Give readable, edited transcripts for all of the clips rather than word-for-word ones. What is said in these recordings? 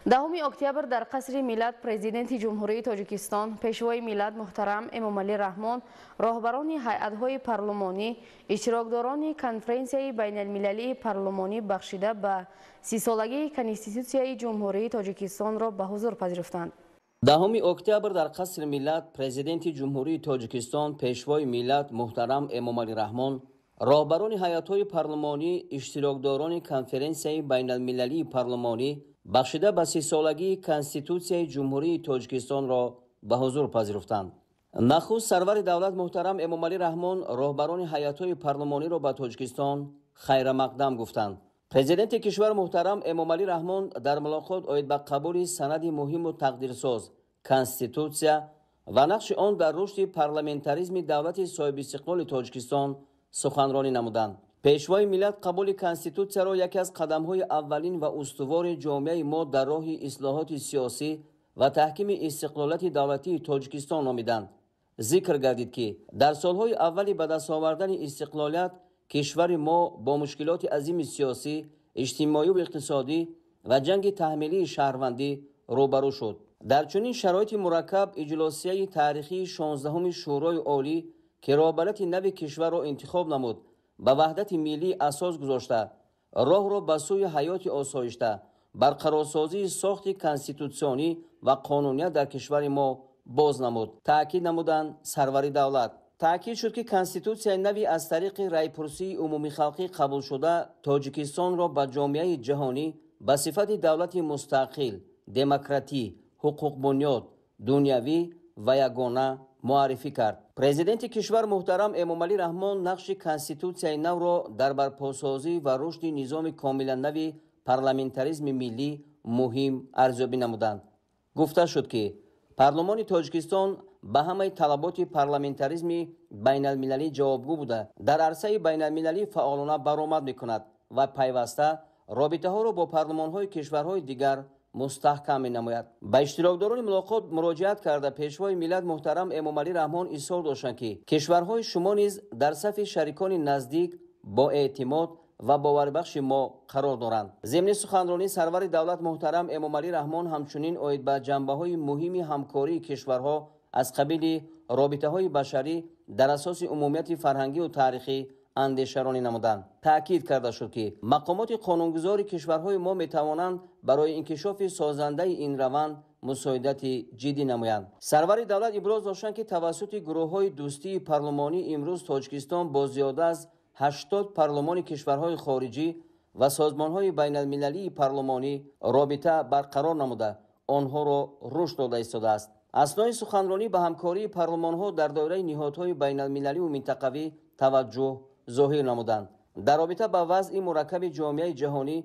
10 октябр дар қасри миллат президенти ҷумҳурии тоҷикистон, пешвои миллат муҳтарам Эмомалӣ Раҳмон, роҳбарони ҳайатҳои парлумонӣ, иштирокдорони конференсияи байналмилалии парлумонӣ бахшида ба 30-солагии Конститутсияи ҷумҳурии Тоҷикистонро ба ҳузур пазируфтанд. 10 октябр дар қасри миллат президенти ҷумҳурии Тоҷикистон, пешвои миллат муҳтарам Эмомалӣ Раҳмон, роҳбарони ҳайатҳои парлумонӣ, иштирокдорони конференсияи байналмилалии парлумонӣ бахшида ба 30-солагии Конститутсияи ҷумҳурии Тоҷикистонро ба ҳузур пазируфтанд. Нахуст сарвари давлат муҳтарам Эмомалӣ Раҳмон роҳбарони ҳайатҳои парлумониро ба Тоҷикистон хайрамақдам гуфтанд. Президенти кишвар муҳтарам Эмомалӣ Раҳмон дар мулоқот оид ба қабули санади муҳиму тақдирсоз Конститутсия ва нақши он дар рушди парламентаризми давлати соҳибистиқлоли Тоҷикистон суханронӣ намуданд. пешвои миллат қабули Конститутсияро яке аз қадамҳои аввалин ва устувори ҷомеаи мо дар роҳи ислоҳоти сиёсӣ ва таҳкими истиқлолияти давлатии Тоҷикистон номиданд. зикр гардид ки дар солҳои аввали ба даст овардани истиқлолият кишвари мо бо мушкилоти азими сиёсӣ, иҷтимоиву иқтисодӣ ва ҷанги таҳмилии шаҳрвандӣ рӯбарӯ шуд. дар чунин шароити мураккаб иҷлосияи таърихии 16-уми шӯрои олӣ ки роҳбарияти нави кишварро интихоб намуд, ба ваҳдати миллӣ асос гузошта, роҳро ба сӯи ҳаёти осоишта, барқарорсозии сохти конститутсионӣ ва қонуният дар кишвари мо боз намуд, таъкид намуданд сарвари давлат. таъкид шуд ки конститутсияи нави аз тариқи райпурсии умумихалқӣ қабулшуда Тоҷикистонро ба ҷомеаи ҷаҳонӣ ба сифати давлати мустақил, демократӣ, ҳуқуқбунёд, дунявӣ ва ягона муаррифӣ кард. президенти кишвар муҳтарам Эмомалӣ Раҳмон нақши Конститутсияи навро дар барпосозӣ ва рушди низоми комилан нави парламентаризми миллӣ муҳим арзёбӣ намуданд. гуфта шуд ки парлумони Тоҷикистон ба ҳамаи талаботи парламентаризми байналмилалӣ ҷавобгӯ буда дар арсаи байналмилалӣ фаъолона баромад мекунад ва пайваста робитаҳоро бо парлумонҳои кишварҳои дигар мустаҳкам менамояд. ба иштирокдорони мулоқот муроҷиат карда пешвои миллат муҳтарам Эмомалӣ Раҳмон изҳор доштанд ки кишварҳои шумо низ дар сафи шарикони наздик, боэътимод ва боварбахши мо қарор доранд. зимни суханронӣ сарвари давлат муҳтарам Эмомалӣ Раҳмон ҳамчунин оид ба ҷанбаҳои муҳими ҳамкории кишварҳо аз қабили робитаҳои башарӣ дар асоси умумияти фарҳангию таърихӣ андешаронӣ намуданд. таъкид карда шуд ки мақомоти қонунгузори кишварҳои мо метавонанд барои инкишофи созандаи ин раванд мусоидати ҷиддӣ намоянд. сарвари давлат иброз доштанд ки тавассути гурӯҳҳои дӯстии парлумонӣ имрӯз Тоҷикистон бо зиёда аз 80 парлумони кишварҳои хориҷӣ ва созмонҳои байналмилалии парлумонӣ робита барқарор намуда онҳоро рушд дода истодааст. аснои суханронӣ ба ҳамкории парлумонҳо дар доираи ниҳодҳои байналмилалию минтақавӣ таваҷҷӯҳ зоҳир намуданд. дар робита ба вазъи мураккаби ҷомеаи ҷаҳонӣ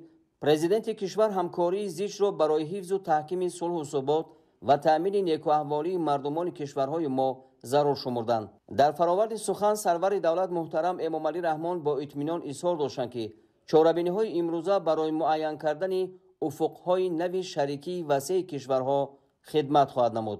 президенти кишвар ҳамкории зичро барои ҳифзу таҳкими сулҳу собот ва таъмини некуаҳволии мардумони кишварҳои мо зарур шумурданд. дар фароварди сухан сарвари давлат муҳтарам Эмомалӣ Раҳмон бо итминон изҳор доштанд ки чорабиниҳои имрӯза барои муайян кардани уфуқҳои нави шарикии васеъи кишварҳо хидмат хоҳад намуд.